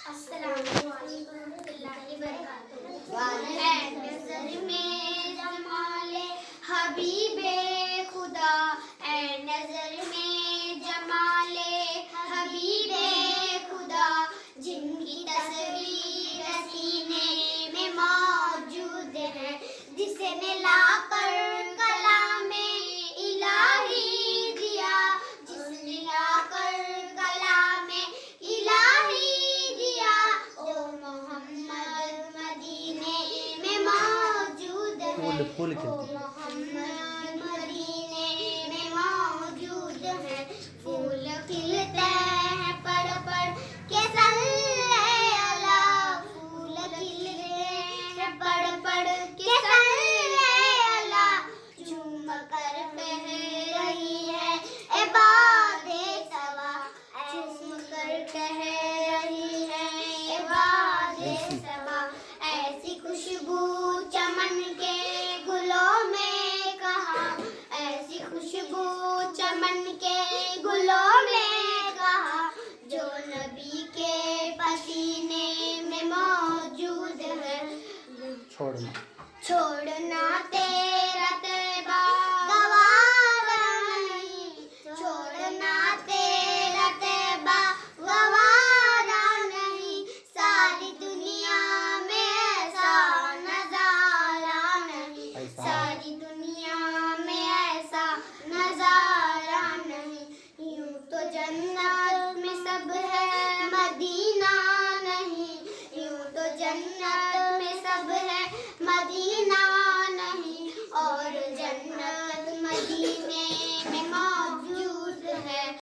अस्सलाम वालेकुम रहमतुल्लाहि वबरकातुहू। है नजर में जमाले हबीबे खुदा, है नजर में जमाले हबीबे खुदा, जिनकी तस्वीर सीने में मौजूद है, जिसने लाकर कलामे इलाही दिया, जिसने लाकर कलामे इलाही दिया, ओ मोहम्मद मदीने में मौजूद है, ओ मोहम्मद मदीने में मौजूद है। फूल खिलते हैं पर के सल्ले अला, फूल खिलते हैं पर के सल्ले अला, झूम कर कह रही है इबादे सवा, झूम कर कह रही है इबादे सवा। ऐसी खुशबू चमन के गुलों में कहाँ, ऐसी खुशबू चमन के गुलों में कहाँ, जो नबी के पसीने में मौजूद है। छोड़ना तेरा तैबा गवारा नहीं, छोड़ना तेरा तैबा गवारा नहीं, सारी दुनिया में ऐसा नजारा नहीं, सारी दुनिया में ऐसा नजारा नहीं। यूं तो जन्नत में सब है, मदीना